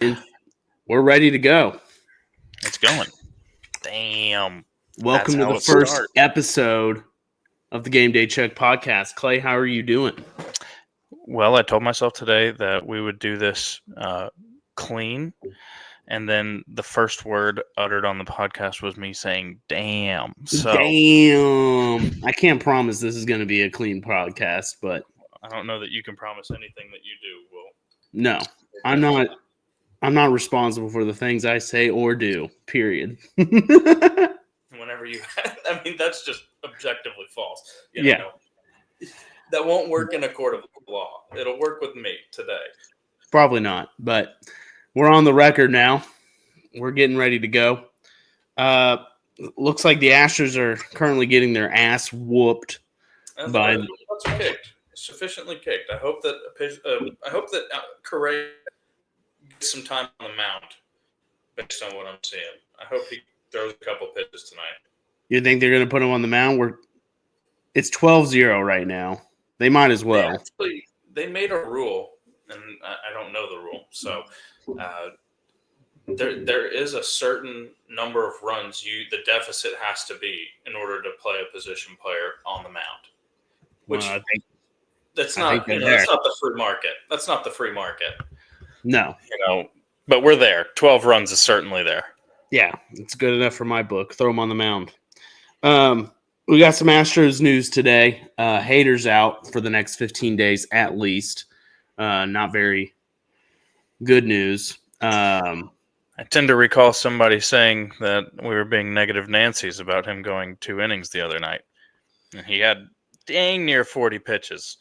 We're ready to go. It's going. Damn. Welcome to the first episode of the Game Day Chug podcast. Clay, how are you doing? Well, I told myself today that we would do this clean, and then the first word uttered on the podcast was me saying "damn." So Damn. I can't promise this is going to be a clean podcast, but I don't know that you can promise anything that you do will. No, I'm not. I'm not responsible for the things I say or do. Period. Whenever you, I mean, that's just objectively false. You know? That won't work in a court of law. It'll work with me today. Probably not, but we're on the record now. We're getting ready to go. Looks like the Astros are currently getting their ass whooped. That's kicked, sufficiently kicked. I hope that Correa gets some time on the mound based on what I'm seeing. I hope he throws a couple pitches tonight. You think they're going to put him on the mound? It's 12-0 right now. They might as well. They made a rule, and I don't know the rule. So there is a certain number of runs the deficit has to be in order to play a position player on the mound. Which that's not the free market. That's not the free market. No. But we're there. 12 runs is certainly there. Yeah, it's good enough for my book. Throw them on the mound. We got some Astros news today. Hader's out for the next 15 days at least. Not very good news. I tend to recall somebody saying that we were being negative Nancy's about him going 2 innings the other night. And he had dang near 40 pitches.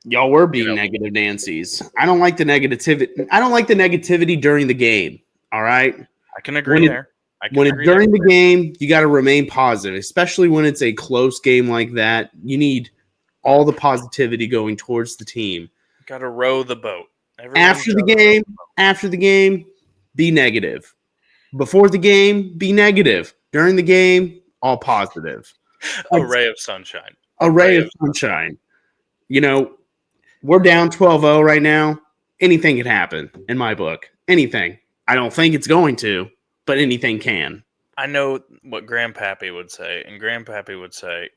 Y'all were being negative Nancy's. I don't like the negativity. I don't like the negativity during the game. All right? I can agree there. During the game, you got to remain positive, especially when it's a close game like that. You need all the positivity going towards the team. Got to row the boat. After the game, be negative. Before the game, be negative. During the game, all positive. A ray of sunshine. A ray of sunshine. We're down 12-0 right now. Anything can happen in my book. Anything. I don't think it's going to, but anything can. I know what Grandpappy would say, and Grandpappy would say,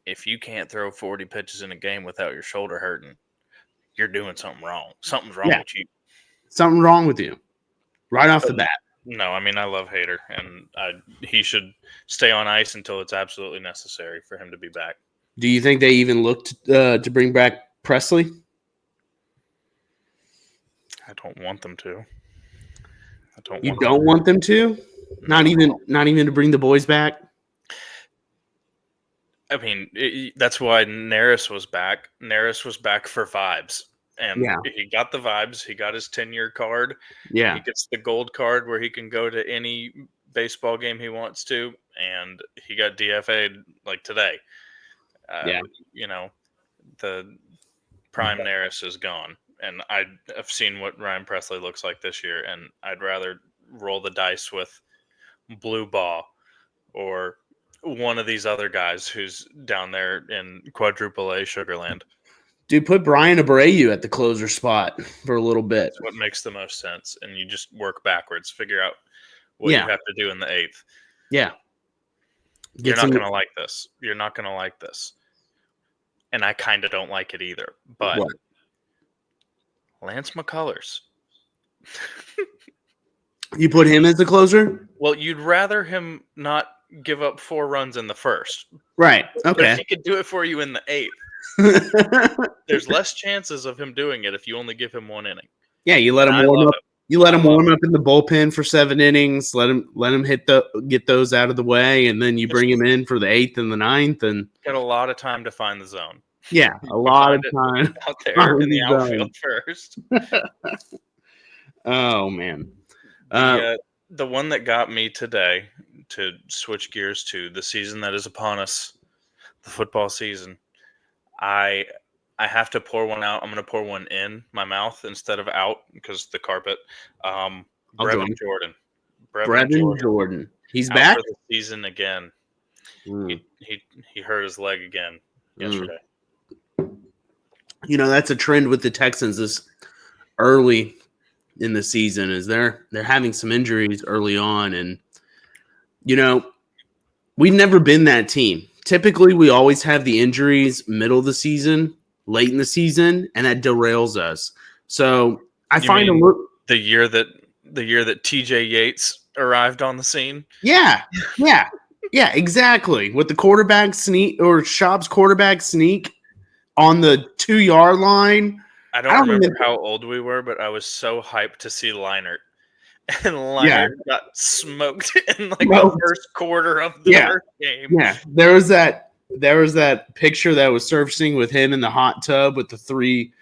if you can't throw 40 pitches in a game without your shoulder hurting, you're doing something wrong. Something's wrong with you. Something wrong with you. Right off the bat. No, I mean, I love Hader, and he should stay on ice until it's absolutely necessary for him to be back. Do you think they even looked to bring back Presley? I don't want them to. You don't want them to? Not even to bring the boys back? I mean, that's why Neris was back. Neris was back for vibes. And he got the vibes. He got his 10-year card. Yeah. He gets the gold card where he can go to any baseball game he wants to. And he got DFA'd like today. The prime Neris is gone. And I've seen what Ryan Presley looks like this year. And I'd rather roll the dice with Blue Ball or one of these other guys who's down there in quadruple A Sugarland. Dude, put Brian Abreu at the closer spot for a little bit. That's what makes the most sense. And you just work backwards. Figure out what you have to do in the 8th. Yeah. You're not going to like this. You're not going to like this. And I kind of don't like it either. But Lance McCullers. You put him as the closer? Well, you'd rather him not give up 4 runs in the first. Right. Okay. But if he could do it for you in the 8th, there's less chances of him doing it if you only give him 1 inning. Yeah, you let him warm up. You let him warm up in the bullpen for 7 innings. Let him get those out of the way, and then you bring him in for the 8th and the 9th, and got a lot of time to find the zone. Yeah, a lot of time out there in the outfield first. Oh man, the one that got me today to switch gears to the season that is upon us, the football season. I have to pour one out. I'm going to pour one in my mouth instead of out because the carpet. Brevin Jordan. Brevin Jordan. He's back for the season again. He hurt his leg again yesterday. That's a trend with the Texans this early in the season is they're having some injuries early on, and we've never been that team. Typically, we always have the injuries middle of the season, late in the season, and that derails us. So I find a little. The year that TJ Yates arrived on the scene. Yeah, exactly. With the quarterback sneak or Schaub's quarterback sneak on the 2-yard line. I don't remember how old we were, but I was so hyped to see Leinart. And Leinart got smoked in the first quarter of the first game. Yeah, there was that picture that was surfacing with him in the hot tub with the three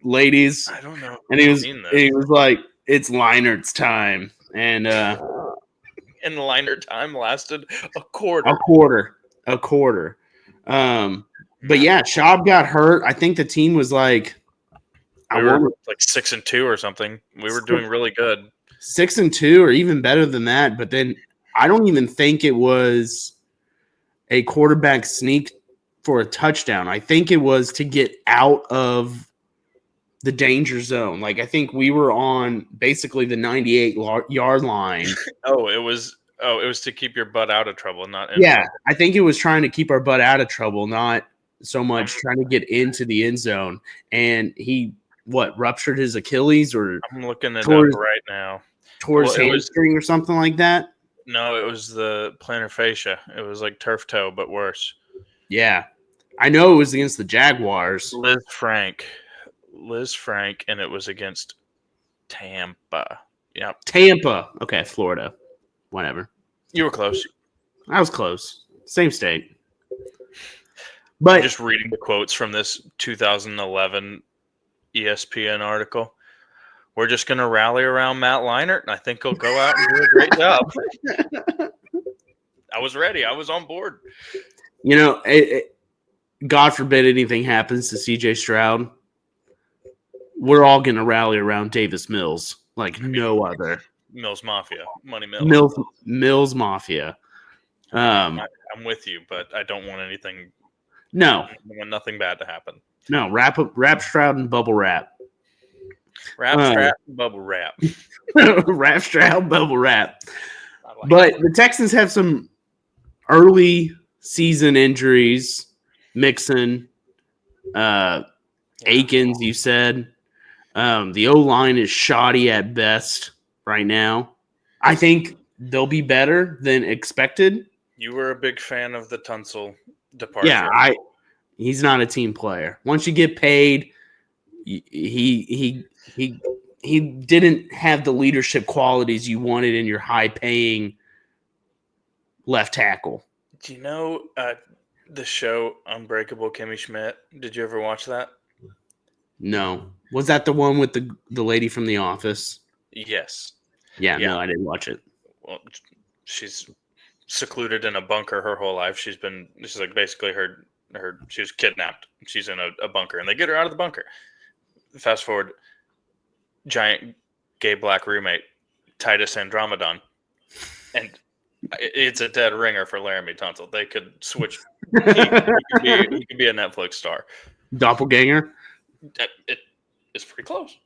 ladies. I don't know. And he was like, "It's Leinart's time," and and Leinart time lasted a quarter. A quarter. But yeah, Schaub got hurt. I think the team was like, we were like 6-2 or something. We were doing really good. 6-2 or even better than that. But then I don't even think it was a quarterback sneak for a touchdown. I think it was to get out of the danger zone. Like, I think we were on basically the 98-yard line. It was to keep your butt out of trouble, not in trouble. I think it was trying to keep our butt out of trouble, not so much trying to get into the end zone. And he ruptured his Achilles, or I'm looking it up right now. Tore his hamstring or something like that? No, it was the plantar fascia. It was like turf toe, but worse. Yeah. I know it was against the Jaguars. Liz Frank, and it was against Tampa. Yeah. Tampa. Okay, Florida. Whatever. You were close. I was close. Same state. But I'm just reading the quotes from this 2011 ESPN article. We're just going to rally around Matt Leinart, and I think he'll go out and do a great job. I was ready. I was on board. God forbid anything happens to CJ Stroud. We're all going to rally around Davis Mills like no other. Mills Mafia. Money Mills. Mills Mafia. I'm with you, but I don't want anything. No. I want nothing bad to happen. No, wrap Stroud and bubble wrap. Wrap Stroud and bubble wrap. Wrap Stroud, bubble wrap. But the Texans have some early season injuries. Mixon, Akins, you said. The O-line is shoddy at best right now. I think they'll be better than expected. You were a big fan of the Tunsil departure. Yeah, he's not a team player. Once you get paid, he didn't have the leadership qualities you wanted in your high-paying left tackle. Do you know the show Unbreakable Kimmy Schmidt? Did you ever watch that? No. Was that the one with the lady from The Office? Yes. Yeah, no, I didn't watch it. Well, she's secluded in a bunker her whole life. She's like basically she was kidnapped. She's in a bunker, and they get her out of the bunker. Fast forward, giant gay black roommate, Titus Andromedon, and it's a dead ringer for Laramie Tunsil. They could switch. He could be a Netflix star. Doppelganger. It's pretty close.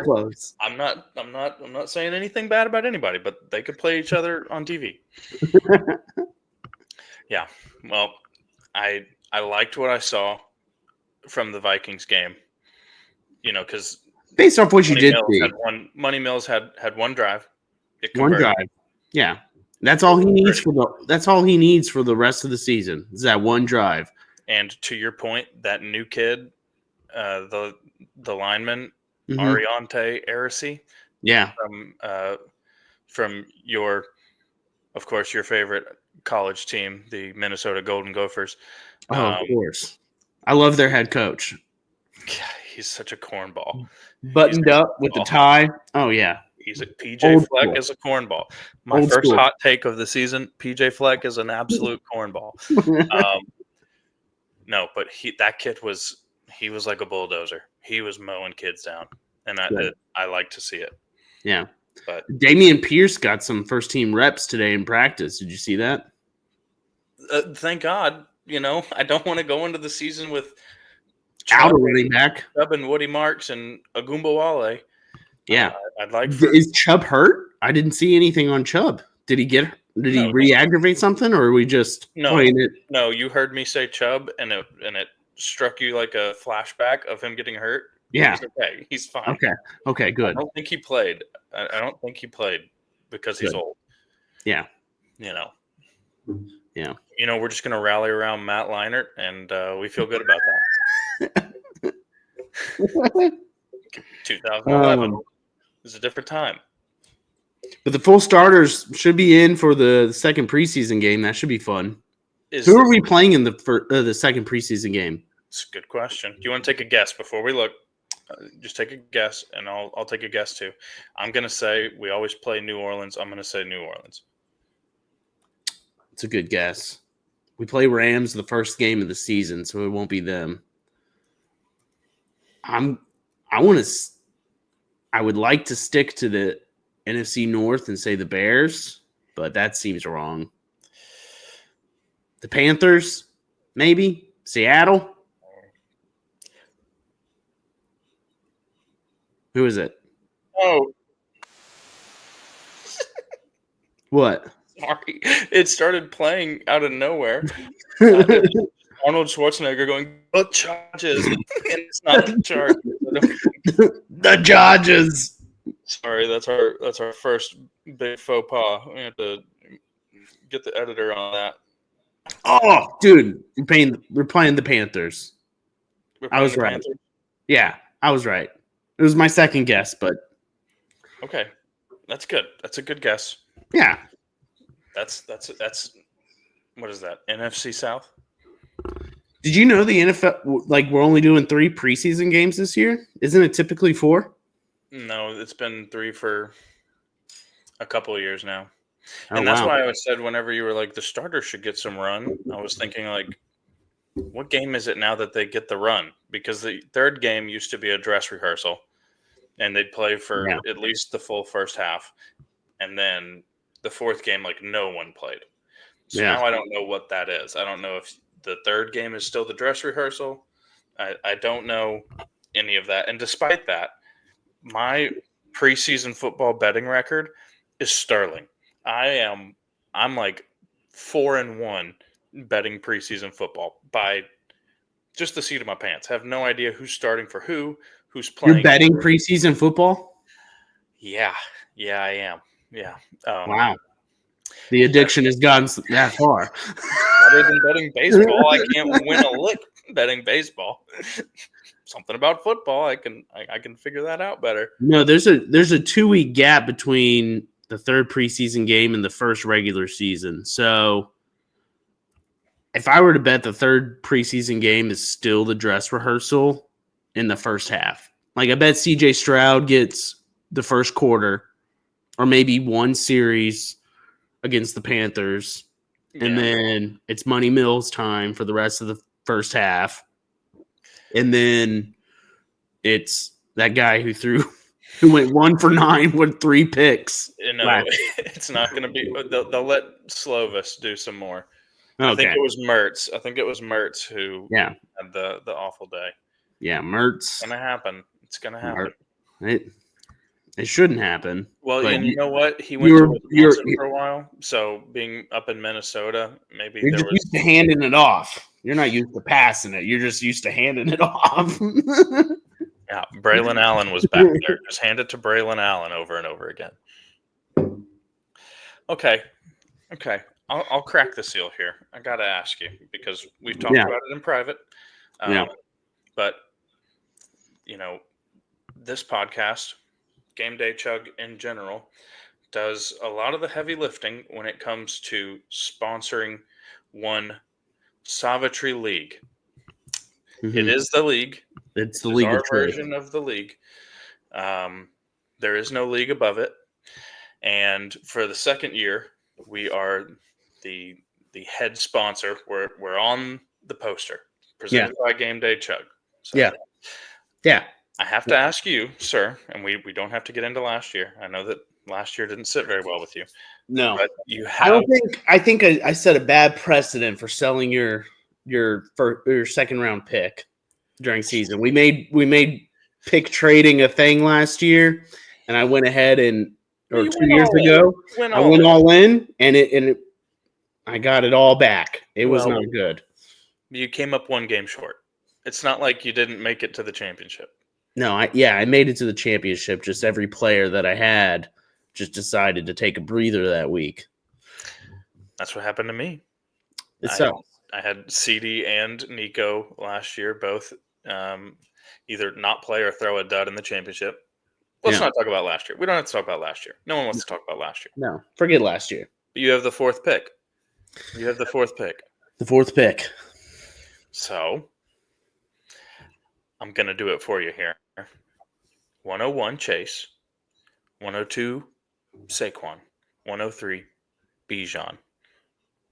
Close. I'm not saying anything bad about anybody, but they could play each other on TV. Yeah. Well, I liked what I saw from the Vikings game. Because based off what you did see, Money Mills had one drive. One drive. Yeah. That's all he needs that's all he needs for the rest of the season. Is that one drive. And to your point, that new kid, the lineman, Ariante Arisi. Yeah. From your favorite college team, the Minnesota Golden Gophers. Of course. I love their head coach. He's such a cornball. Buttoned up with the tie. Oh, yeah. He's a PJ Fleck is a cornball. My first hot take of the season, PJ Fleck is an absolute cornball. No, but that kid was like a bulldozer. He was mowing kids down, and I like to see it. Yeah. But Damian Pierce got some first team reps today in practice. Did you see that? Thank God. I don't want to go into the season with Chug, running back, Chug and Woody Marks and Agumbawale. Yeah. I'd like for Is Chubb hurt? I didn't see anything on Chubb. Did he no, re-aggravate something, or are we just no, playing it? no. You heard me say Chubb, and it struck you like a flashback of him getting hurt. Yeah. He's okay. He's fine. Okay. Okay, I good. don't think he played. I don't think he played because he's Good. old. Yeah. You know. Yeah. We're just gonna rally around Matt Leinart, and we feel good about that. 2011 is a different time. But the full starters should be in for the second preseason game. That should be fun. Who are we playing in the second preseason game? It's a good question. Do you want to take a guess before we look? Just take a guess, and I'll take a guess too. I'm gonna say we always play New Orleans. I'm gonna say New Orleans. It's a good guess. We play Rams the first game of the season, so it won't be them. I would like to stick to the NFC North and say the Bears, but that seems wrong. The Panthers, maybe? Seattle? Who is it? Oh, What? sorry. It started playing out of nowhere. Arnold Schwarzenegger going, "The Chargers," and it's not the Chargers. The Chargers. Sorry, that's our first big faux pas. We have to get the editor on that. Oh, dude, we're playing the Panthers. I was right. Panthers? Yeah, I was right. It was my second guess, but okay, that's good. That's a good guess. Yeah, that's what is that? NFC South? Did you know the NFL, like, we're only doing 3 preseason games this year? Isn't it typically 4? No, it's been 3 for a couple of years now. Oh, and that's wow. why I said whenever you were like, the starters should get some run, I was thinking, like, what game is it now that they get the run? Because the third game used to be a dress rehearsal, and they'd play for at least the full first half. And then the fourth game, like, no one played. So now I don't know what that is. I don't know if the third game is still the dress rehearsal. I don't know any of that. And despite that, my preseason football betting record is sterling. I'm like 4-1 betting preseason football by just the seat of my pants. I have no idea who's starting for who's playing. You're betting preseason football? Yeah, I am. Yeah. Wow. The addiction has gone that far. Other than betting baseball, I can't win a lick betting baseball. Something about football, I can figure that out better. No, there's a 2-week gap between the third preseason game and the first regular season. So if I were to bet the third preseason game is still the dress rehearsal in the first half, like I bet CJ Stroud gets the first quarter or maybe one series against the Panthers. And then it's Money Mills time for the rest of the first half. And then it's that guy who went 1 for 9 with 3 picks. No, it's not going to be. They'll let Slovis do some more. Okay. I think it was Mertz who had the awful day. Yeah, Mertz. It's going to happen. It's going to happen. It shouldn't happen. Well, and you know what? He went to Wisconsin for a while. So being up in Minnesota, maybe you're just used to handing it off. You're not used to passing it. You're just used to handing it off. Yeah, Braylon Allen was back there. Just hand it to Braylon Allen over and over again. Okay. I'll crack the seal here. I got to ask you because we've talked about it in private. But, this podcast, Game Day Chug in general, does a lot of the heavy lifting when it comes to sponsoring one Savitry League. Mm-hmm. It is the league. It's the league. Our version of the league. There is no league above it. And for the second year, we are the head sponsor. We're on the poster presented by Game Day Chug. So, yeah. I have to ask you, sir, and we don't have to get into last year. I know that last year didn't sit very well with you. No, but you have. I think I set a bad precedent for selling your second round pick during season. We made pick trading a thing last year, and I went ahead or You 2 years ago, I went all in, and I got it all back. It was Well, not good. you came up one game short. It's not like you didn't make it to the championship. No, I made it to the championship. Just every player that I had just decided to take a breather that week. That's what happened to me. So I had CD and Nico last year, both either not play or throw a dud in the championship. Let's not talk about last year. We don't have to talk about last year. No one wants to talk about last year. no, forget last year. But you have the fourth pick. You have the fourth pick. The fourth pick. So I'm going to do it for you here. 101 Chase, 102 Saquon, 103 Bijan.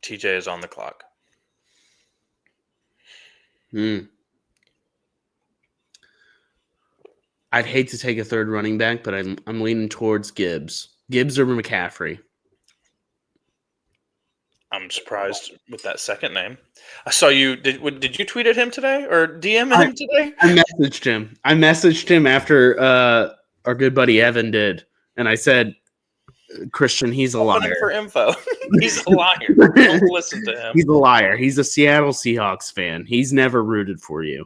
TJ is on the clock. I'd hate to take a third running back, but I'm leaning towards Gibbs. Gibbs or McCaffrey. I'm surprised with that second name. I saw you. Did you tweet at him today or DM him today? I messaged him after our good buddy Evan did, and I said, "Christian, he's a liar." For info, he's a liar. Don't listen to him. He's a liar. He's a Seattle Seahawks fan. He's never rooted for you.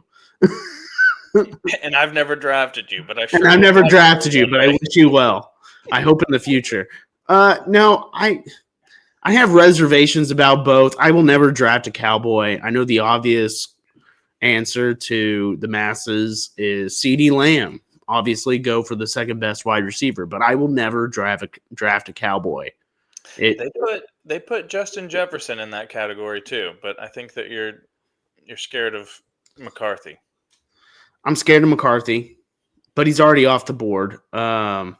And I've never drafted you, but I wish you well. I hope in the future. No, I have reservations about both. I will never draft a Cowboy. I know the obvious answer to the masses is CeeDee Lamb. Obviously, go for the second best wide receiver, but I will never draft a Cowboy. They put Justin Jefferson in that category too, but I think that you're scared of McCarthy. I'm scared of McCarthy, but he's already off the board. I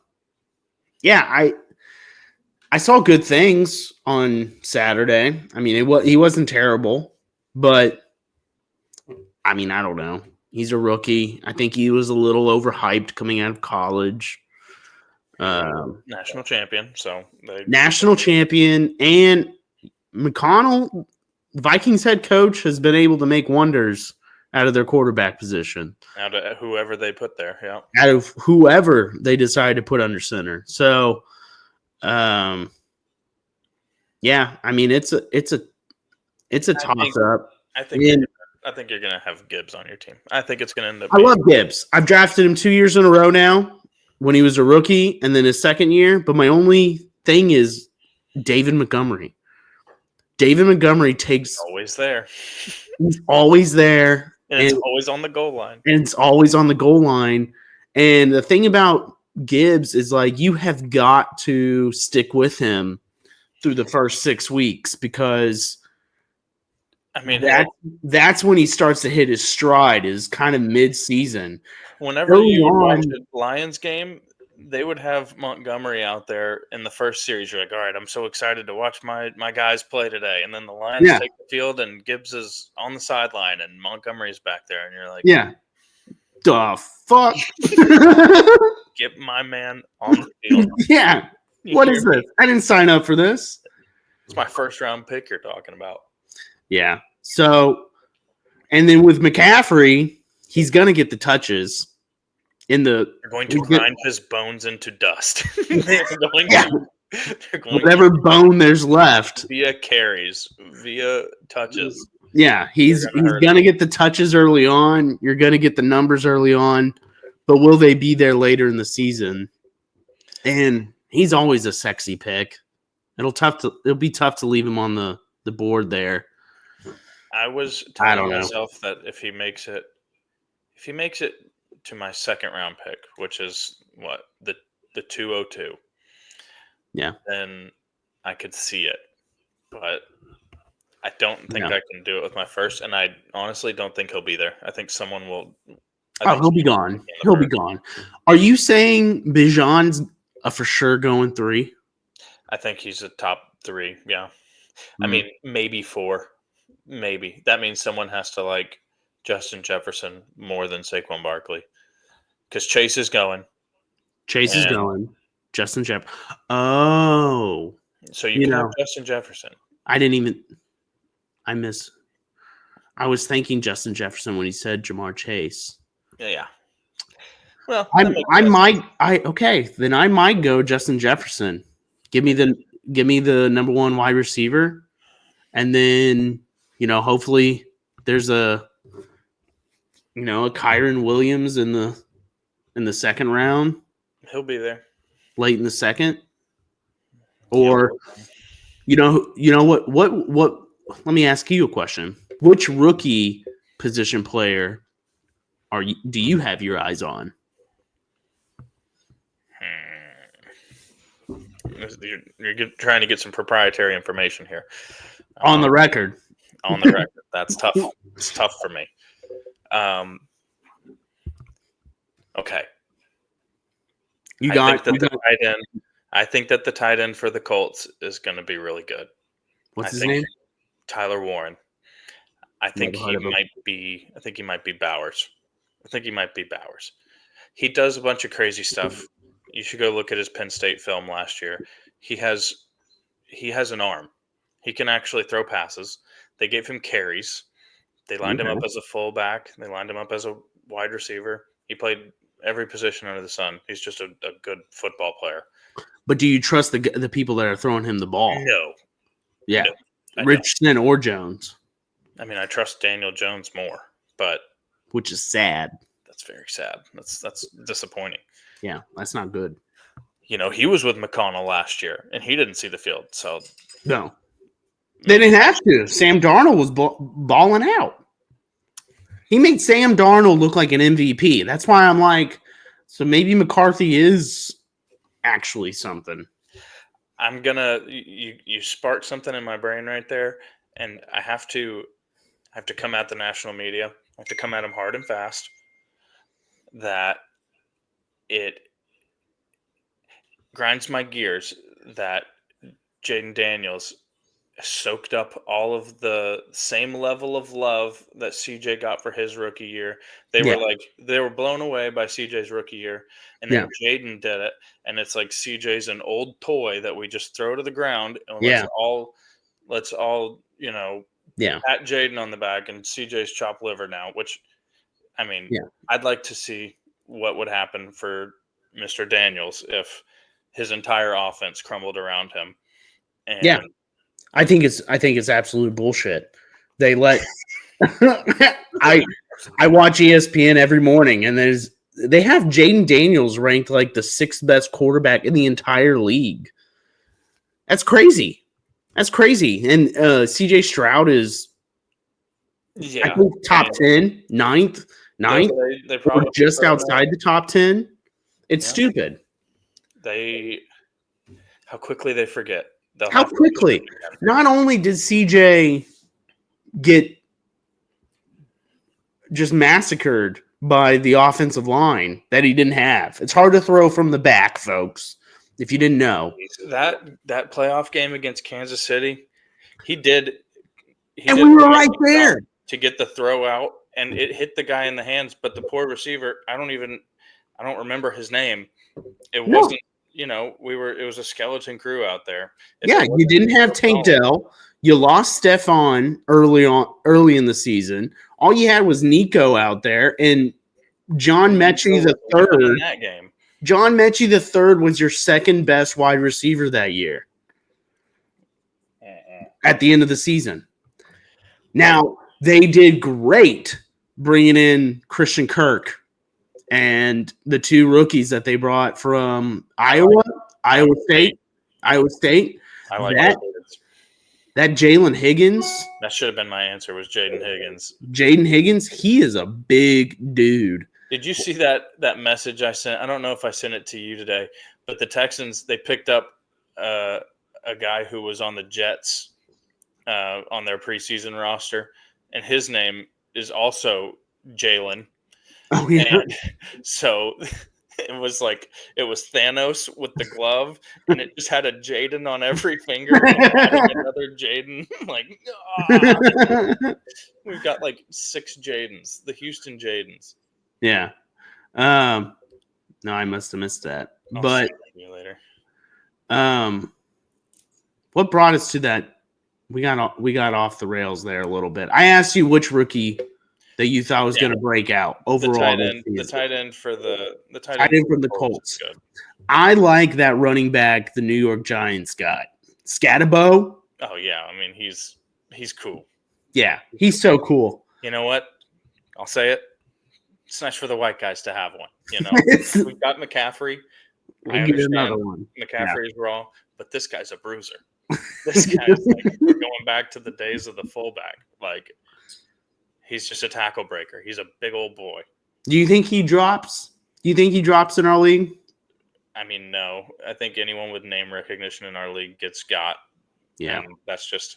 saw good things on Saturday. I mean, he wasn't terrible, but I mean, I don't know. He's a rookie. I think he was a little overhyped coming out of college. National champion. National champion, and McConnell, Vikings head coach, has been able to make wonders out of their quarterback position. Out of whoever they put there, yeah. Out of whoever they decide to put under center. So, I mean, it's a toss up. I think you're going to have Gibbs on your team. I think it's going to end up. I love Gibbs. I've drafted him 2 years in a row now. When he was a rookie, and then his second year. But my only thing is David Montgomery. David Montgomery takes always there. He's always there. And it's always on the goal line. And the thing about Gibbs is, like, you have got to stick with him through the first 6 weeks, because I mean that's when he starts to hit his stride, is kind of mid-season. Whenever you watch a Lions game, they would have Montgomery out there in the first series. You're like, all right, I'm so excited to watch my guys play today. And then the Lions take the field, and Gibbs is on the sideline, and Montgomery's back there. And you're like, the fuck? Get my man on the field. Yeah. What is this? I didn't sign up for this. It's my first-round pick you're talking about. Yeah. So, and then with McCaffrey, he's going to get the touches. They're going to grind his bones into dust. Whatever bone there's left. Via carries, via touches. Yeah, he's going to get the touches early on. You're going to get the numbers early on. But will they be there later in the season? And he's always a sexy pick. It'll be tough to leave him on the board there. I was telling myself that if he makes it to my second round pick, which is what, the 202. Yeah. Then I could see it. But I don't think I can do it with my first, and I honestly don't think he'll be there. I think someone will. He'll be gone. He'll be gone. Are you saying Bijan's a for sure going 3? I think he's a top 3, yeah. I mean, maybe 4. Maybe. That means someone has to like Justin Jefferson more than Saquon Barkley. Because Chase is going. Justin Jefferson. Oh. So you can have Justin Jefferson. I was thinking Justin Jefferson when he said Jamar Chase. Yeah. Well, that makes sense. Then I might go Justin Jefferson. Give me the number one wide receiver, and then hopefully there's a Kyron Williams in the second round, He'll be there. late in the second, Yep. or what? Let me ask you a question. Which rookie position player do you have your eyes on? You're trying to get some proprietary information here. On the record. On the record. That's tough. It's tough for me. Okay. I think that the tight end for the Colts is going to be really good. What's his name? Tyler Warren. I think he might be Bowers. He does a bunch of crazy stuff. You should go look at his Penn State film last year. He has an arm. He can actually throw passes. They gave him carries. They lined him up as a fullback. They lined him up as a wide receiver. He played every position under the sun. He's just a good football player. But do you trust the people that are throwing him the ball? No. Yeah. No, Richardson or Jones? I mean, I trust Daniel Jones more, but which is sad. That's very sad. That's disappointing. Yeah, that's not good. He was with McConnell last year, and he didn't see the field. So no, they didn't have to. Sam Darnold was balling out. He made Sam Darnold look like an MVP. That's why I'm like, so maybe McCarthy is actually something. I'm gonna you sparked something in my brain right there, and I have to come at the national media. I have to come at them hard and fast. That it grinds my gears that Jaden Daniels soaked up all of the same level of love that CJ got for his rookie year. They were blown away by CJ's rookie year, and then Jaden did it, and it's like CJ's an old toy that we just throw to the ground, and let's all pat Jaden on the back, and CJ's chopped liver now. Which, I mean, I'd like to see what would happen for Mr. Daniels if his entire offense crumbled around him. And I think it's absolute bullshit. They let I watch ESPN every morning, and they have Jaden Daniels ranked like the 6th best quarterback in the entire league. That's crazy. And CJ Stroud is I think top 10, 9th. They probably just outside the top 10. It's stupid. How quickly they forget. How quickly? Not only did CJ get just massacred by the offensive line that he didn't have. It's hard to throw from the back, folks, if you didn't know. That playoff game against Kansas City, he did we were right there to get the throw out, and it hit the guy in the hands, but the poor receiver, I don't remember his name. It wasn't, it was a skeleton crew out there. You didn't have Tank Dell. You lost Stephon early in the season. All you had was Nico out there, and John Mechie the third. That game. John Mechie the third was your second best wide receiver that year. At the end of the season. Now, they did great bringing in Christian Kirk and the 2 rookies that they brought from Iowa State. I like that Jalen Higgins. That should have been my answer, was Jaden Higgins. Jaden Higgins, he is a big dude. Did you see that message I sent? I don't know if I sent it to you today, but the Texans, they picked up a guy who was on the Jets on their preseason roster, and his name is also Jalen. Oh, yeah. And so it was Thanos with the glove, and it just had a Jaden on every finger. Another Jaden. We've got 6 Jadens, the Houston Jadens. Yeah. No, I must have missed that. I'll see you later. What brought us to that? We got off the rails there a little bit. I asked you which rookie that you thought was going to break out overall this season? The tight end for the tight end from the Colts. Good. I like that running back the New York Giants got. Scatabo. Oh yeah, I mean he's cool. Yeah, he's so cool. You know what? I'll say it. It's nice for the white guys to have one. You know, we've got McCaffrey. We'll get another one. McCaffrey's raw, but this guy's a bruiser. This guy's like we're going back to the days of the fullback. Like he's just a tackle breaker. He's a big old boy. Do you think he drops? Do you think he drops in our league? I mean, no. I think anyone with name recognition in our league gets got. Yeah. And that's just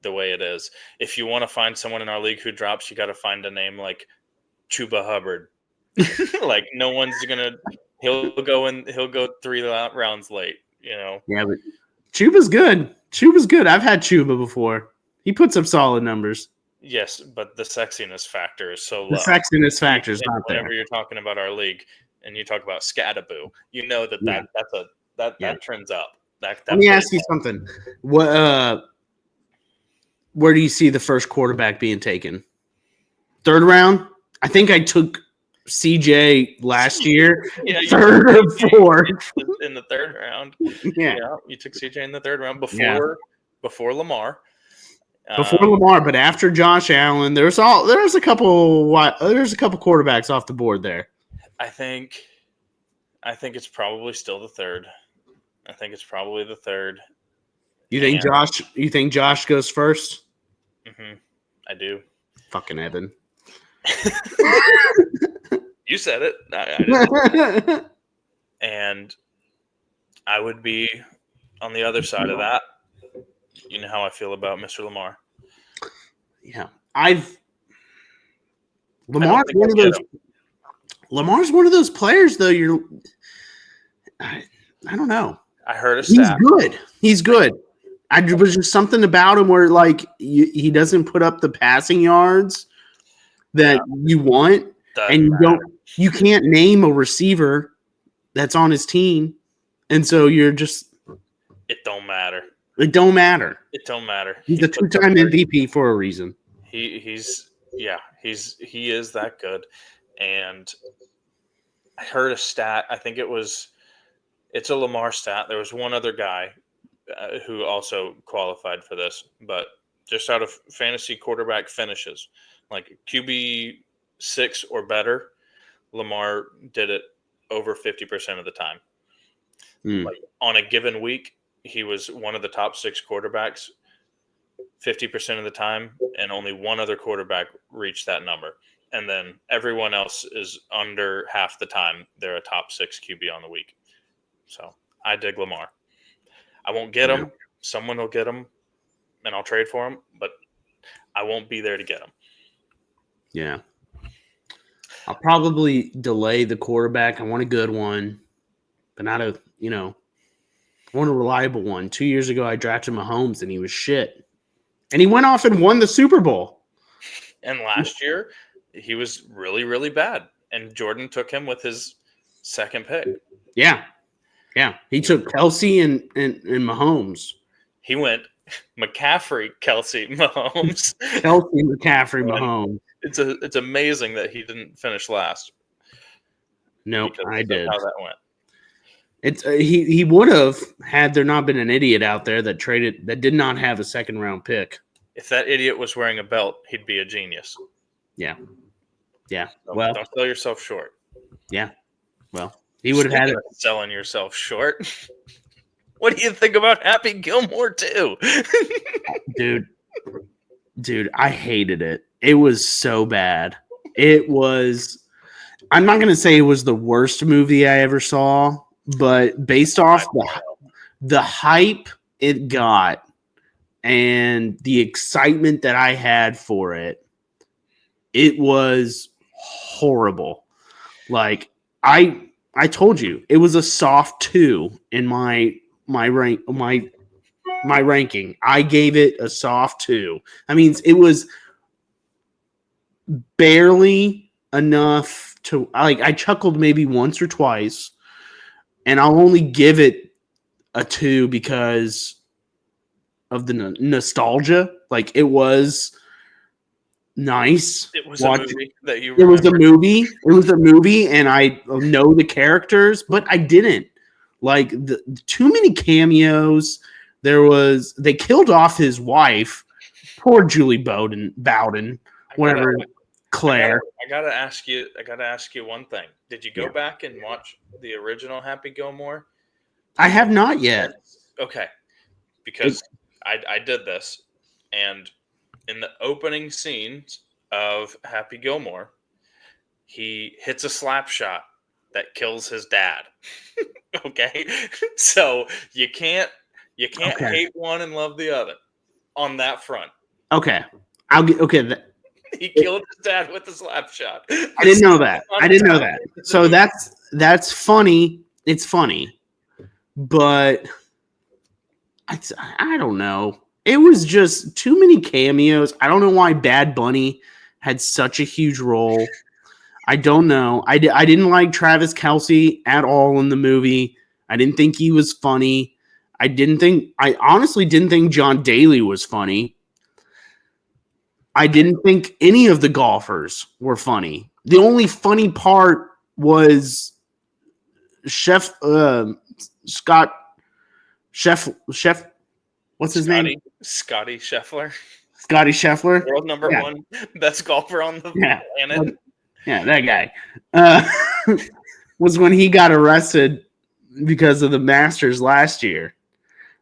the way it is. If you want to find someone in our league who drops, you got to find a name like Chuba Hubbard. Like no one's gonna. He'll go 3 rounds late. You know. Yeah, but Chuba's good. Chuba's good. I've had Chuba before. He puts up solid numbers. Yes, but the sexiness factor is so low. The sexiness factor is not there. Whenever you're talking about our league and you talk about Scataboo, you know that trends up. Let me ask you something. What? Where do you see the first quarterback being taken? 3rd round? I think I took CJ last year. Yeah, 3rd or 4th in the 3rd round. Yeah, you took CJ in the 3rd round before Lamar. Before Lamar, but after Josh Allen, there's a couple quarterbacks off the board there. I think it's probably still the 3rd. I think it's probably the 3rd. You think Josh goes first? Mm-hmm. I do. Fucking Evan. You said it. I didn't. And I would be on the other side of that. You know how I feel about Mr. Lamar. Yeah. Lamar's one of those players though. I don't know. I heard a stat. He's good. Was just something about him where like he doesn't put up the passing yards that you want, and you can't name a receiver that's on his team, and so you're just. It don't matter. It don't matter. He's a 2-time MVP for a reason. He is that good. And I heard a stat. I think it's a Lamar stat. There was one other guy who also qualified for this, but just out of fantasy quarterback finishes, like QB 6 or better, Lamar did it over 50% of the time. Like on a given week, he was one of the top 6 quarterbacks 50% of the time, and only one other quarterback reached that number. And then everyone else is under half the time they're a top 6 QB on the week. So I dig Lamar. I won't get him. Someone will get him, and I'll trade for him, but I won't be there to get him. Yeah. I'll probably delay the quarterback. I want a good one, but not I want a reliable one. 2 years ago, I drafted Mahomes, and he was shit. And he went off and won the Super Bowl. And last year, he was really, really bad. And Jordan took him with his 2nd pick. Yeah. Yeah. He took Kelsey and Mahomes. He went McCaffrey, Kelsey, Mahomes. Kelsey, McCaffrey, Mahomes. It's amazing that he didn't finish last. Nope, I did. How that went. It's he would have had there not been an idiot out there that did not have a 2nd round pick. If that idiot was wearing a belt, he'd be a genius. Yeah. Yeah. So well, don't sell yourself short. Yeah. Well, he would have had it. Selling yourself short. What do you think about Happy Gilmore too? Dude, I hated it. It was so bad. It was. I'm not going to say it was the worst movie I ever saw, but based off the hype it got and the excitement that I had for it, it was horrible. Like I told you, it was a soft 2 in my ranking. I gave it a soft 2. I mean, it was barely enough to I chuckled maybe once or twice, and I'll only give it a 2 because of the nostalgia. Like it was nice. It was a Watch. movie that you It was a remember. movie. It was a movie, and I know the characters, but I didn't like too many cameos. They killed off his wife, poor Julie Bowden, I gotta, whatever, Claire. I gotta ask you. I gotta ask you one thing. Did you go Yeah. back and watch the original Happy Gilmore? I have not yet. Okay, because I did this, and in the opening scenes of Happy Gilmore, he hits a slap shot that kills his dad. Okay, so you can't Okay. hate one and love the other on that front. Okay. I'll get okay. He killed his dad with a slap shot. I didn't know that. I didn't know that. So that's funny. It's funny, but I don't know. It was just too many cameos. I don't know why Bad Bunny had such a huge role. I don't know. I didn't like Travis Kelce at all in the movie. I didn't think he was funny. I honestly didn't think John Daly was funny. I didn't think any of the golfers were funny. The only funny part was Scott Chef. What's his name? Scotty Scheffler, Scotty Scheffler. world number Yeah. one best golfer on the Yeah. planet. Yeah, that guy was when he got arrested because of the Masters last year.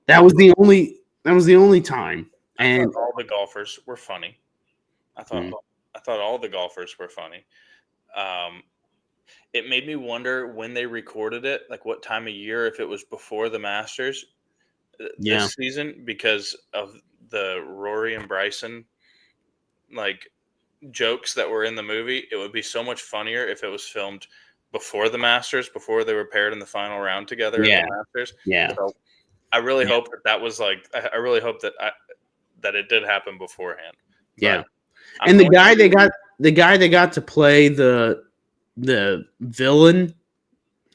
That was the only time. I And thought all the golfers were funny. I thought all the golfers were funny. It made me wonder when they recorded it, like what time of year, if it was before the Masters this season, because of the Rory and Bryson like jokes that were in the movie. It would be so much funnier if it was filmed before the Masters, before they were paired in the final round together at the Masters. Yeah. So I really hope that was like. I really hope that that it did happen beforehand. Yeah. But and the guy they got to play the villain,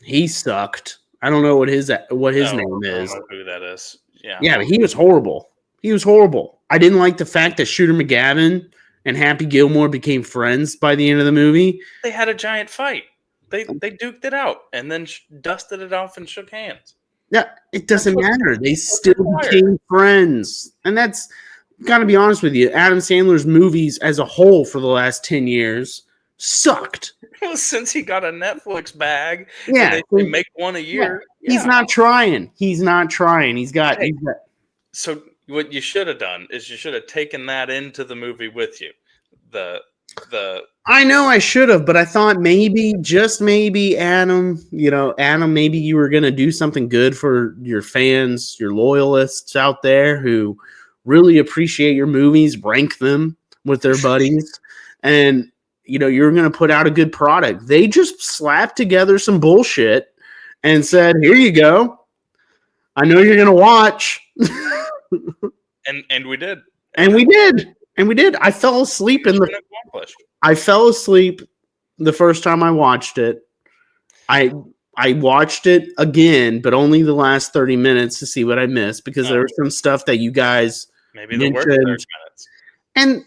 he sucked. I don't know what his name is. I don't know who that is. Yeah, but he was horrible. He was horrible. I didn't like the fact that Shooter McGavin and Happy Gilmore became friends by the end of the movie. They had a giant fight. They duked it out and then dusted it off and shook hands. Yeah, it doesn't matter. They still became friends. And that's, gotta be honest with you, Adam Sandler's movies as a whole for the last 10 years sucked. Well, since he got a Netflix bag, yeah, they make one a year. Yeah. He's not trying. He's got. So what you should have done is you should have taken that into the movie with you. I know I should have, but I thought maybe, just maybe, Adam, maybe you were going to do something good for your fans, your loyalists out there who really appreciate your movies, rank them with their buddies, and, you're going to put out a good product. They just slapped together some bullshit and said, here you go. I know you're going to watch. and we did. And we did. I fell asleep I fell asleep the first time I watched it. I watched it again, but only the last 30 minutes to see what I missed, because there was some stuff that you guys maybe the worst 30 minutes. And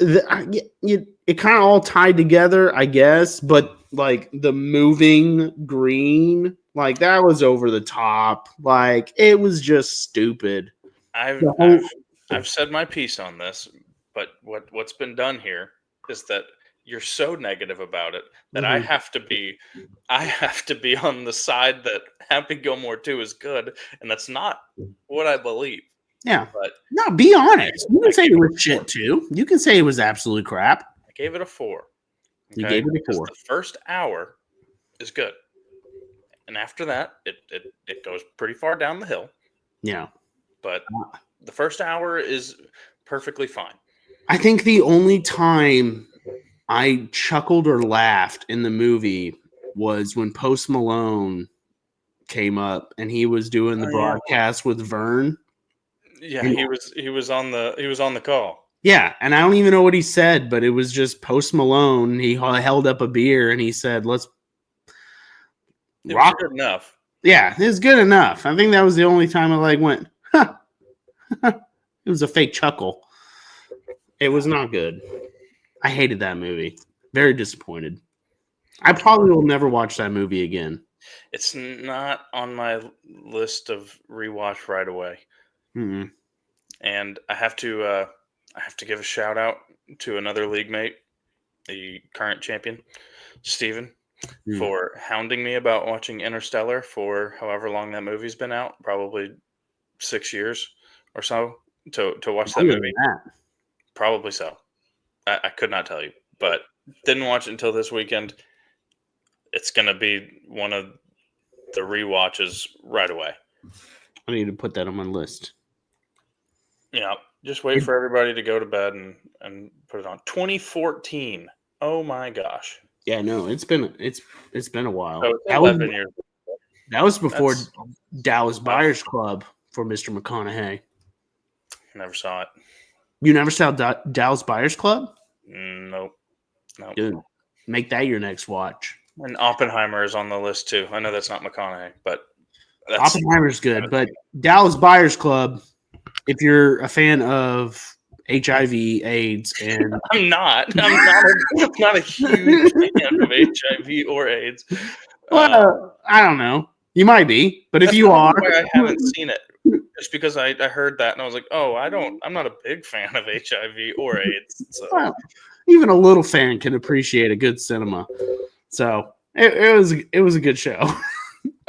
it kind of all tied together, I guess, but like the moving green, like that was over the top. Like it was just stupid. I've said my piece on this, but what's been done here is that you're so negative about it that I have to be on the side that Happy Gilmore 2 is good, and that's not what I believe. Yeah, but no, be honest. You can say it was shit too. You can say it was absolute crap. I gave it a 4. Okay? You gave it a 4. The first hour is good, and after that, it goes pretty far down the hill. Yeah, but the first hour is perfectly fine. I think the only time I chuckled or laughed in the movie was when Post Malone came up and he was doing the broadcast with Vern. Yeah, he was on the call. Yeah, and I don't even know what he said, but it was just Post Malone. He held up a beer and he said, "Let's rock." Good enough. Yeah, it was good enough. I think that was the only time I went, huh. It was a fake chuckle. It was not good. I hated that movie. Very disappointed. I probably will never watch that movie again. It's not on my list of rewatch right away. Mm-mm. And I have to give a shout out to another league mate, the current champion, Steven, Mm. for hounding me about watching Interstellar for however long that movie's been out, probably 6 years or so, to watch that Longer than movie. that. Probably so. I could not tell you, but didn't watch it until this weekend. It's gonna be one of the rewatches right away. I need to put that on my list. Yeah, just wait for everybody to go to bed and put it on. 2014. Oh my gosh. Yeah, no, it's been a while. So it's That was 11 years. before That's Dallas Buyers Club for Mr. McConaughey. never saw it. You never saw Dallas Buyers Club? Nope. Dude, make that your next watch. And Oppenheimer is on the list too. I know that's not McConaughey, but that's Oppenheimer's good, but Dallas Buyers Club, if you're a fan of HIV, AIDS, and I'm not a huge fan of HIV or AIDS. well, I don't know. You might be, but if you are, why I haven't seen it. Just because I heard that and I was like, oh, I'm not a big fan of HIV or AIDS. So well, even a little fan can appreciate a good cinema. So it was a good show.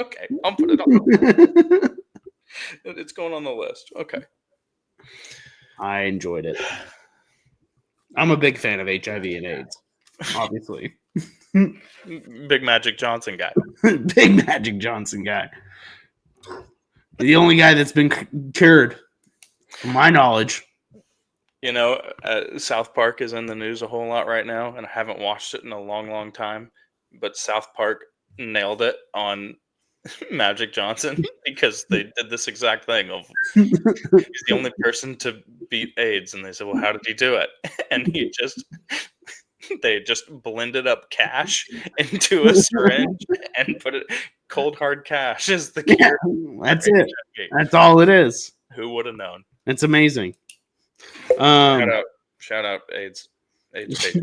okay, I'll put it on. It's going on the list. Okay. I enjoyed it. I'm a big fan of HIV and AIDS, obviously. Big Magic Johnson guy. Big Magic Johnson guy. The only guy that's been cured, from my knowledge. You know, South Park is in the news a whole lot right now, and I haven't watched it in a long, long time. But South Park nailed it on Magic Johnson because they did this exact thing of he's the only person to beat AIDS, and they said, "Well, how did he do it?" And they just blended up cash into a syringe and put it cold hard cash as the cure. Yeah, that's it. That's all it is. Who would have known? It's amazing. Shout out AIDS patients.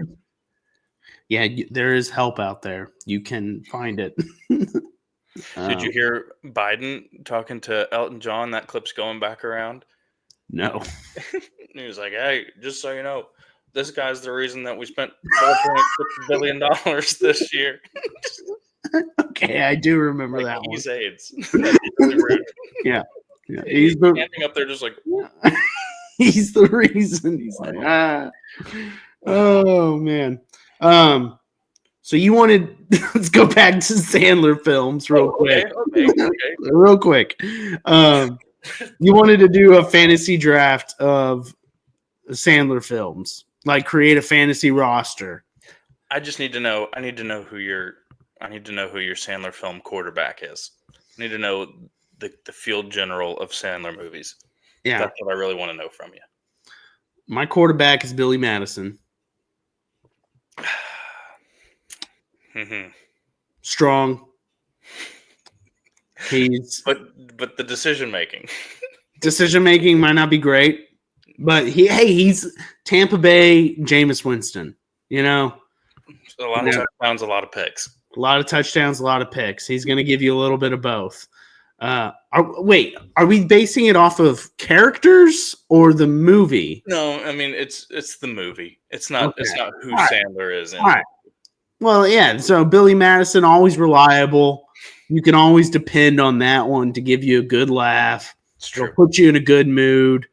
Yeah, there is help out there. You can find it. Did you hear Biden talking to Elton John? That clip's going back around. No. He was like, "Hey, just so you know, this guy's the reason that we spent $4.6 billion this year." Okay, I do remember that one. He's AIDS. That's really rude. Yeah. He's standing up there just like, he's the reason. He's like, oh man. So you wanted let's go back to Sandler films real quick. Okay. Real quick. You wanted to do a fantasy draft of Sandler films, like create a fantasy roster. I just need to know. I need to know who your Sandler film quarterback is. I need to know the field general of Sandler movies. Yeah, that's what I really want to know from you. My quarterback is Billy Madison. Mm-hmm. Strong. He's but the decision making might not be great, but he's Tampa Bay Jameis Winston. You know, a lot of touchdowns, a lot of picks. A lot of touchdowns, a lot of picks. He's going to give you a little bit of both. Are we basing it off of characters or the movie? No, I mean it's the movie. It's not who Sandler is in. All right. Well, yeah. So Billy Madison, always reliable. You can always depend on that one to give you a good laugh. It'll put you in a good mood.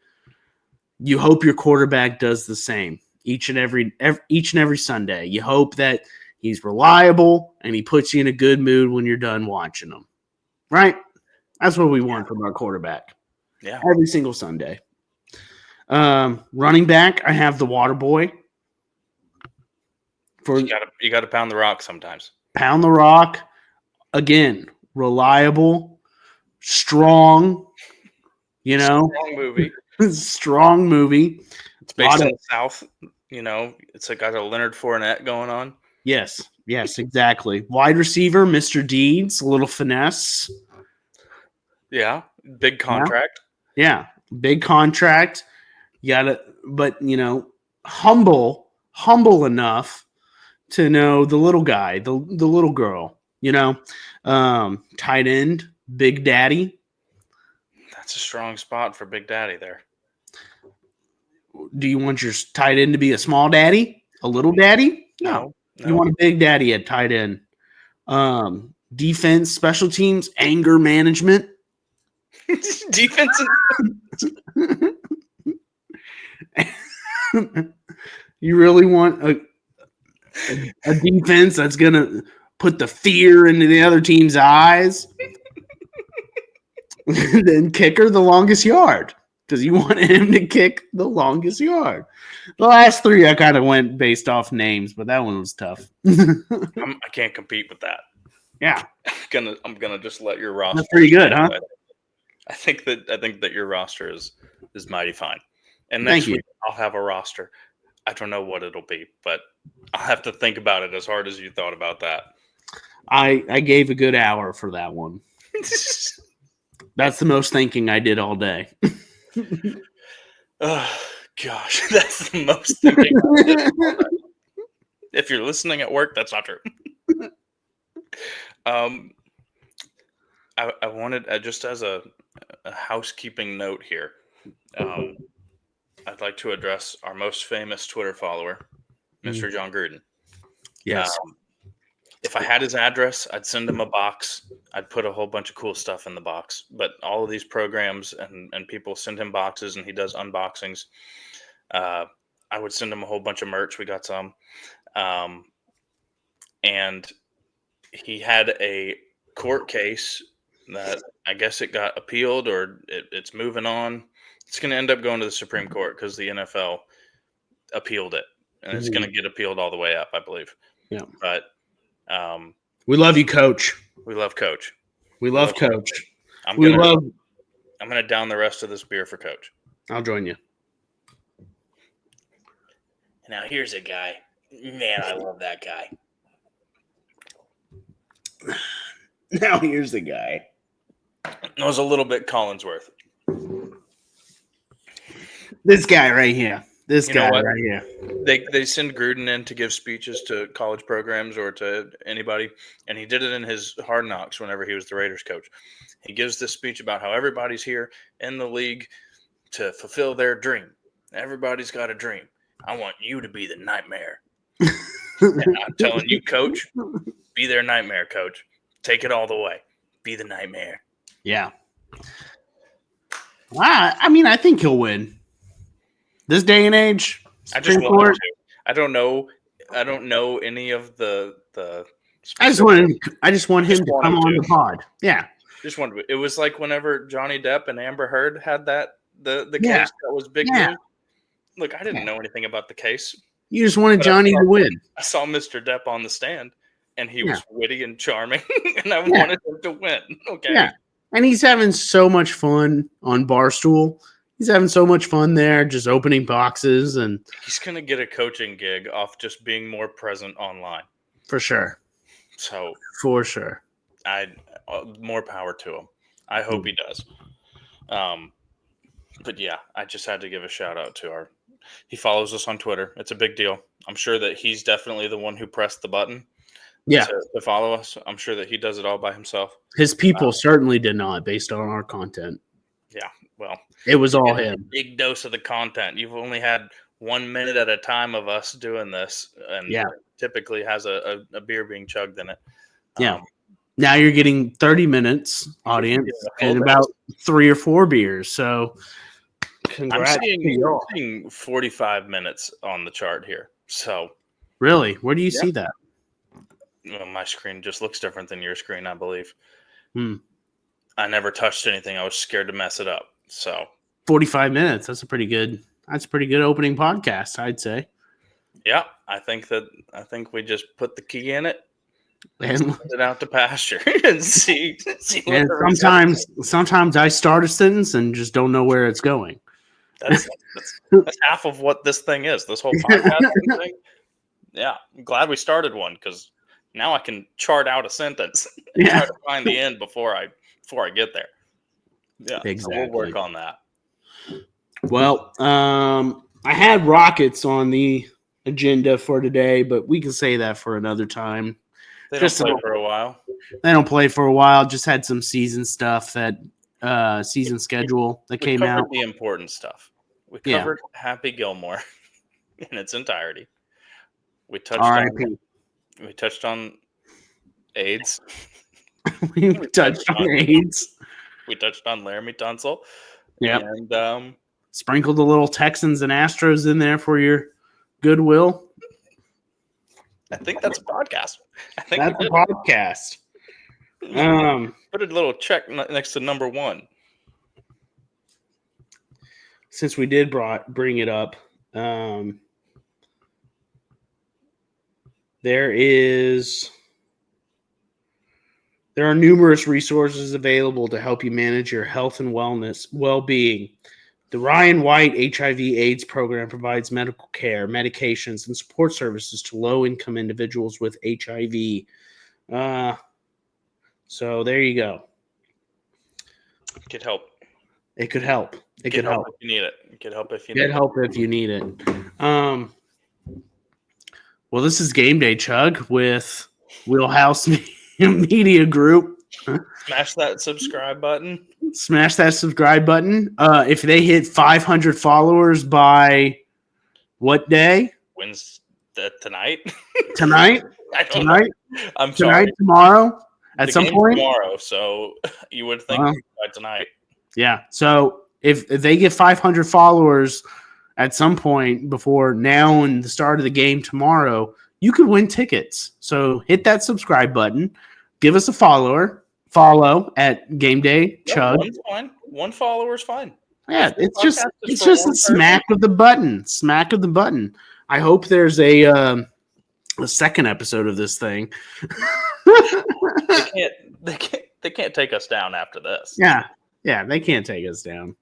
You hope your quarterback does the same each and every Sunday. You hope that he's reliable and he puts you in a good mood when you're done watching him. Right? That's what we want from our quarterback. Yeah. Every single Sunday. Running back, I have the water boy. You got to pound the rock sometimes. Pound the rock. Again, reliable, strong, you know. Strong movie. Strong movie. It's based in the South, you know. It's got a Leonard Fournette going on. Yes, exactly. Wide receiver, Mr. Deeds, a little finesse. Yeah, big contract. Yeah, big contract. You got to, but, you know, humble enough to know the little guy, the little girl, tight end, Big Daddy. That's a strong spot for Big Daddy there. Do you want your tight end to be a small daddy, a little daddy? No. You want a Big Daddy at tight end. Defense, special teams, anger management. Defense. You really want a defense that's going to put the fear into the other team's eyes? Then kicker, the longest yard, because you want him to kick the longest yard. The last three I kind of went based off names, but that one was tough. I can't compete with that. Yeah, I'm gonna just let your roster. That's pretty good, huh? I think that your roster is mighty fine. And next week I'll have a roster. I don't know what it'll be, but I'll have to think about it as hard as you thought about that. I gave a good hour for that one. That's the most thinking I did all day. Oh, gosh, that's the most thinking I did all day. If you're listening at work, that's not true. I wanted, just as a housekeeping note here, I'd like to address our most famous Twitter follower, Mr. John Gruden. Yes. If I had his address, I'd send him a box. I'd put a whole bunch of cool stuff in the box. But all of these programs and people send him boxes, and he does unboxings. I would send him a whole bunch of merch. We got some. And he had a court case that I guess it got appealed, or it's moving on. It's going to end up going to the Supreme Court because the NFL appealed it. And it's going to get appealed all the way up, I believe. Yeah. But we love you, Coach. We love Coach. We love Coach. I'm gonna down the rest of this beer for Coach. I'll join you. Now here's a guy. Man, I love that guy. Now here's the guy. It was a little bit Collinsworth. This guy right here. This guy right here. They send Gruden in to give speeches to college programs or to anybody, and he did it in his Hard Knocks whenever he was the Raiders coach. He gives this speech about how everybody's here in the league to fulfill their dream. Everybody's got a dream. I want you to be the nightmare. And I'm telling you, Coach, be their nightmare, Coach. Take it all the way. Be the nightmare. Yeah. I mean, I think he'll win. This day and age, Supreme Court. I don't know any of the. I just want him to come on the pod. Yeah. It was like whenever Johnny Depp and Amber Heard had the case that was big news. Look, I didn't know anything about the case. You just wanted Johnny to win. I saw Mr. Depp on the stand, and he was witty and charming, and I wanted him to win. Okay. Yeah. And he's having so much fun on Barstool. He's having so much fun there, just opening boxes, and he's gonna get a coaching gig off just being more present online. For sure. So for sure, more power to him. I hope he does. But yeah, I just had to give a shout out to he follows us on Twitter. It's a big deal. I'm sure that he's definitely the one who pressed the button. Yeah, to follow us. I'm sure that he does it all by himself. His people certainly did not, based on our content. Yeah, well, it was all him. Big dose of the content. You've only had 1 minute at a time of us doing this, and typically has a beer being chugged in it. Yeah. Now you're getting 30 minutes, audience, and about 3 or 4 beers. So, congrats. I'm seeing 45 minutes on the chart here. So, really, where do you see that? Well, my screen just looks different than your screen, I believe. I never touched anything. I was scared to mess it up. So 45 minutes. That's a pretty good opening podcast, I'd say. Yeah, I think we just put the key in it and send it out to pasture and see. And sometimes I start a sentence and just don't know where it's going. That's half of what this thing is. This whole podcast thing. Yeah, I'm glad we started one because now I can chart out a sentence and try to find the end before I get there. Yeah, exactly. So we'll work on that. Well, I had Rockets on the agenda for today, but we can say that for another time. They Just don't play for a while. They don't play for a while. Just had some season stuff that season schedule that We came covered out. the important stuff. We Yeah. covered Happy Gilmore in its entirety. We touched R.I.P. on we touched on AIDS. We touched on AIDS. We touched on Laramie Tunsil. Yep. And sprinkled a little Texans and Astros in there for your goodwill. I think that's a podcast. That's a podcast. Put a little check next to number 1. Since we did bring it up, there are numerous resources available to help you manage your health and well-being. The Ryan White HIV/AIDS program provides medical care, medications, and support services to low-income individuals with HIV. So there you go. It could help. It could help. It could help if you need it. It could help if you need it. Get help if you need it. Well, this is Game Day, Chug, with Wheelhouse Media Group. Smash that subscribe button. Smash that subscribe button. If they hit 500 followers by what day? When's that tonight? Tonight? Tonight? I'm tonight, sorry. Tomorrow? At some point? Tomorrow, so you would think by tonight. Yeah. So if they get 500 followers at some point between now and the start of the game tomorrow, you could win tickets. So hit that subscribe button. Give us a follow at Game Day Chug. One's fine. One follower's fine. Yeah, it's just a smack of the button. Smack of the button. I hope there's a second episode of this thing. They can't take us down after this. Yeah, they can't take us down.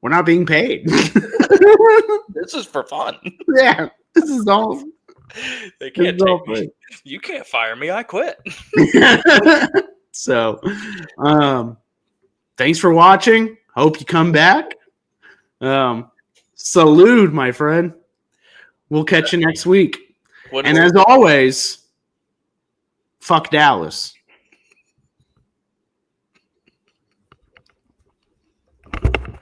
We're not being paid. This is for fun. Yeah, this is all. They can't take me. You can't fire me. I quit. So, thanks for watching. Hope you come back. Salute, my friend. We'll catch you next week. And as always, fuck Dallas.